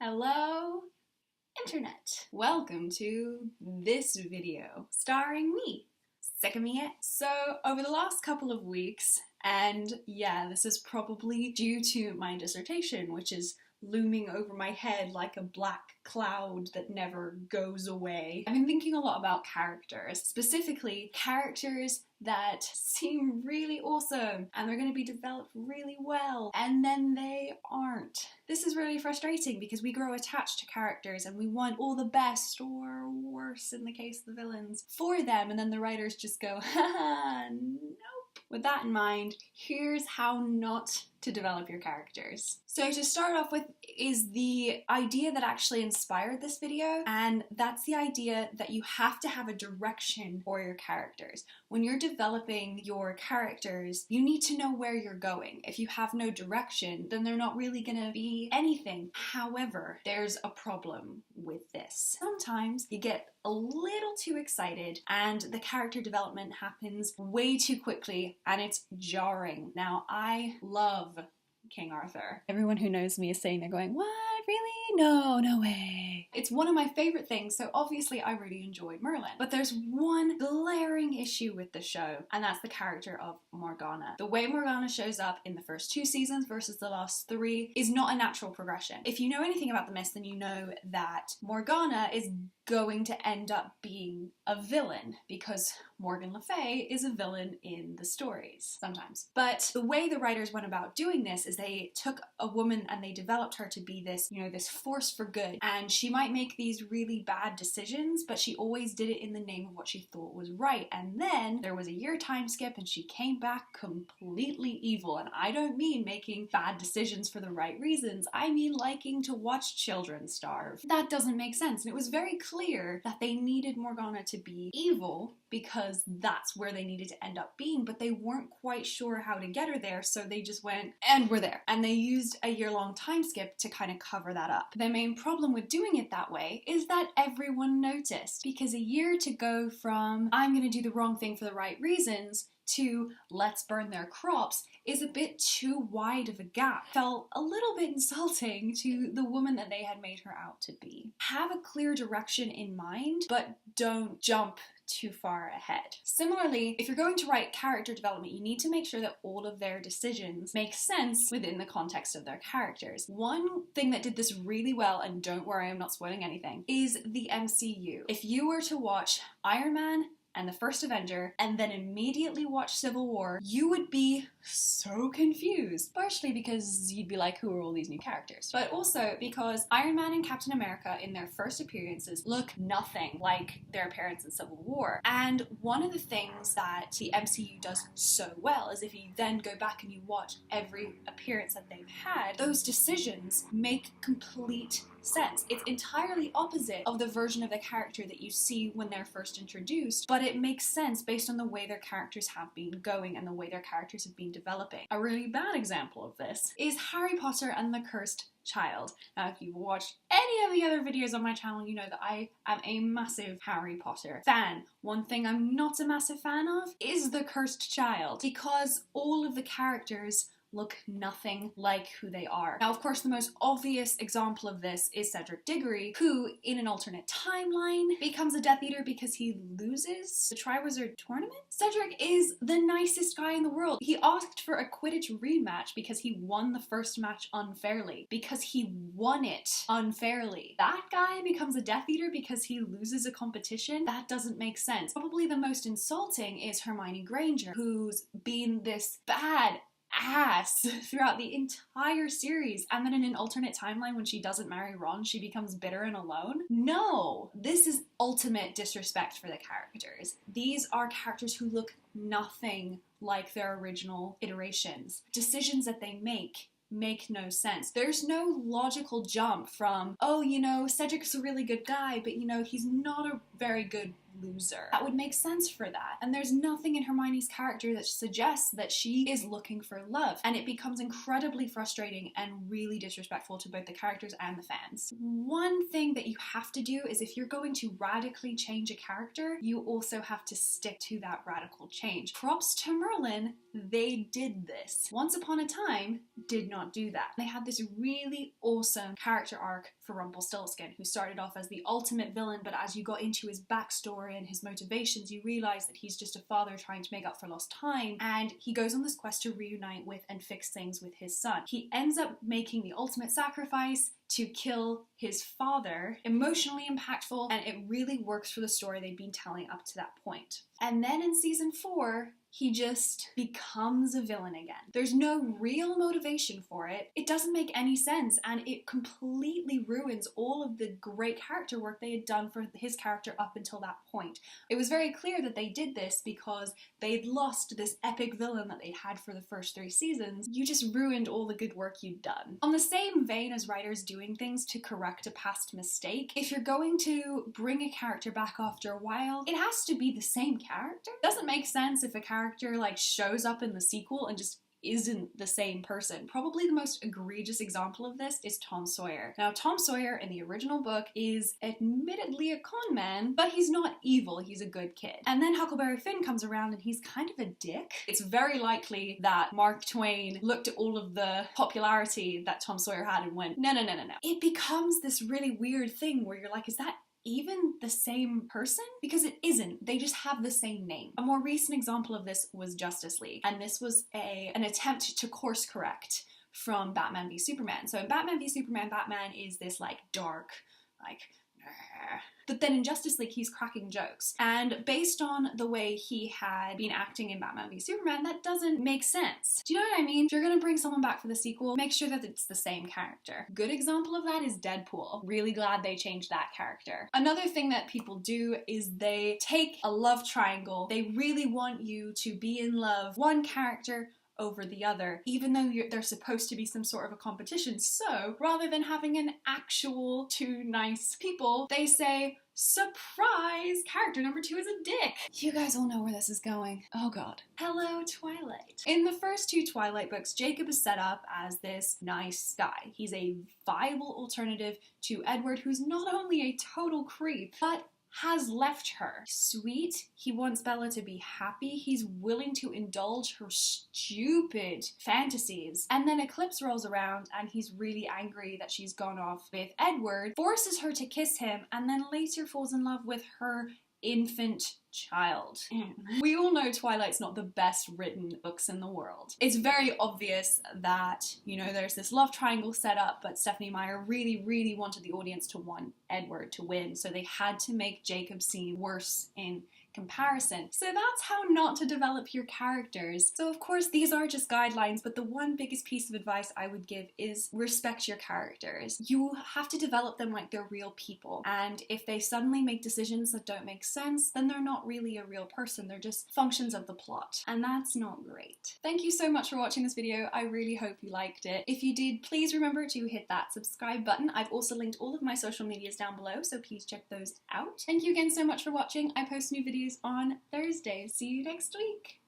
Hello, Internet. Welcome to this video starring me, Sekamiya. So over the last couple of weeks, and yeah, this is probably due to my dissertation, which is looming over my head like a black cloud that never goes away. I've been thinking a lot about characters, specifically characters that seem really awesome and they're going to be developed really well, and then they aren't. This is really frustrating because we grow attached to characters and we want all the best, or worse in the case of the villains, for them, and then the writers just go, haha, nope. With that in mind, here's how not to develop your characters. So to start off with is the idea that actually inspired this video, and that's the idea that you have to have a direction for your characters. When you're developing your characters, you need to know where you're going. If you have no direction, then they're not really gonna be anything. However, there's a problem with this. Sometimes you get a little too excited and the character development happens way too quickly and it's jarring. Now, I love King Arthur. Everyone who knows me is saying they're going, what? Really? No way. It's one of my favorite things, so obviously I really enjoyed Merlin. But there's one glaring issue with the show, and that's the character of Morgana. The way Morgana shows up in the first 2 seasons versus the last 3 is not a natural progression. If you know anything about the myths, then you know that Morgana is going to end up being a villain because Morgan Le Fay is a villain in the stories sometimes. But the way the writers went about doing this is they took a woman and they developed her to be this, this force for good, and she might make these really bad decisions, but she always did it in the name of what she thought was right. And then there was a year time skip and she came back completely evil. And I don't mean making bad decisions for the right reasons, I mean liking to watch children starve. That doesn't make sense, and it was very clear that they needed Morgana to be evil because that's where they needed to end up being, but they weren't quite sure how to get her there, so they just went, and we're there. And they used a year-long time skip to kind of cover that up. The main problem with doing it that way is that everyone noticed, because a year to go from I'm gonna do the wrong thing for the right reasons to let's burn their crops is a bit too wide of a gap. Felt a little bit insulting to the woman that they had made her out to be. Have a clear direction in mind, but don't jump too far ahead. Similarly, if you're going to write character development, you need to make sure that all of their decisions make sense within the context of their characters. One thing that did this really well, and don't worry, I'm not spoiling anything, is the MCU. If you were to watch Iron Man and the first Avenger, and then immediately watch Civil War, you would be so confused. Partially because you'd be like, who are all these new characters? But also because Iron Man and Captain America in their first appearances look nothing like their appearance in Civil War. And one of the things that the MCU does so well is if you then go back and you watch every appearance that they've had, those decisions make complete sense. It's entirely opposite of the version of the character that you see when they're first introduced, but it makes sense based on the way their characters have been going and the way their characters have been developing. A really bad example of this is Harry Potter and the Cursed Child. Now, if you've watched any of the other videos on my channel, you know that I am a massive Harry Potter fan. One thing I'm not a massive fan of is the Cursed Child, because all of the characters look nothing like who they are. Now, of course, the most obvious example of this is Cedric Diggory, who, in an alternate timeline, becomes a Death Eater because he loses the Triwizard Tournament? Cedric is the nicest guy in the world. He asked for a Quidditch rematch because he won the first match unfairly. Because he won it unfairly. That guy becomes a Death Eater because he loses a competition? That doesn't make sense. Probably the most insulting is Hermione Granger, who's been this bad ass throughout the entire series, and then in an alternate timeline when she doesn't marry Ron, she becomes bitter and alone? No! This is ultimate disrespect for the characters. These are characters who look nothing like their original iterations. Decisions that they make no sense. There's no logical jump from, oh, Cedric's a really good guy, but he's not a very good loser. That would make sense for that. And there's nothing in Hermione's character that suggests that she is looking for love. And it becomes incredibly frustrating and really disrespectful to both the characters and the fans. One thing that you have to do is if you're going to radically change a character, you also have to stick to that radical change. Props to Merlin, they did this. Once Upon a Time did not do that. They had this really awesome character arc for Rumpelstiltskin, who started off as the ultimate villain, but as you got into his backstory and his motivations, you realize that he's just a father trying to make up for lost time, and he goes on this quest to reunite with and fix things with his son. He ends up making the ultimate sacrifice to kill his father. Emotionally impactful, and it really works for the story they've been telling up to that point. And then in season 4, he just becomes a villain again. There's no real motivation for it. It doesn't make any sense, and it completely ruins all of the great character work they had done for his character up until that point. It was very clear that they did this because they'd lost this epic villain that they had for the first 3 seasons. You just ruined all the good work you'd done. On the same vein as writers doing things to correct a past mistake, if you're going to bring a character back after a while, it has to be the same character. It doesn't make sense if a character like shows up in the sequel and just isn't the same person. Probably the most egregious example of this is Tom Sawyer. Now, Tom Sawyer in the original book is admittedly a con man, but he's not evil, he's a good kid. And then Huckleberry Finn comes around and he's kind of a dick. It's very likely that Mark Twain looked at all of the popularity that Tom Sawyer had and went, no, no, no, no, no. It becomes this really weird thing where you're like, is that even the same person? Because it isn't. They just have the same name. A more recent example of this was Justice League, and this was an attempt to course correct from Batman v Superman. So in Batman v Superman, Batman is this like dark, like but then in Justice League, he's cracking jokes. And based on the way he had been acting in Batman v Superman, that doesn't make sense. Do you know what I mean? If you're gonna bring someone back for the sequel, make sure that it's the same character. Good example of that is Deadpool. Really glad they changed that character. Another thing that people do is they take a love triangle. They really want you to be in love one character over the other, even though they're supposed to be some sort of a competition. So rather than having an actual 2 nice people, they say, surprise, character number 2 is a dick. You guys all know where this is going. Oh god. Hello, Twilight. In the first 2 Twilight books, Jacob is set up as this nice guy. He's a viable alternative to Edward, who's not only a total creep, but has left her. Sweet, he wants Bella to be happy, he's willing to indulge her stupid fantasies. And then Eclipse rolls around and he's really angry that she's gone off with Edward, forces her to kiss him, and then later falls in love with her infant child. We all know Twilight's not the best written books in the world. It's very obvious that, you know, there's this love triangle set up, but Stephenie Meyer really, really wanted the audience to want Edward to win, so they had to make Jacob seem worse in comparison. So that's how not to develop your characters. So of course these are just guidelines, but the one biggest piece of advice I would give is respect your characters. You have to develop them like they're real people, and if they suddenly make decisions that don't make sense, then they're not really a real person, they're just functions of the plot, and that's not great. Thank you so much for watching this video. I really hope you liked it. If you did, please remember to hit that subscribe button. I've also linked all of my social medias down below, so please check those out. Thank you again so much for watching. I post new videos on Thursdays. See you next week.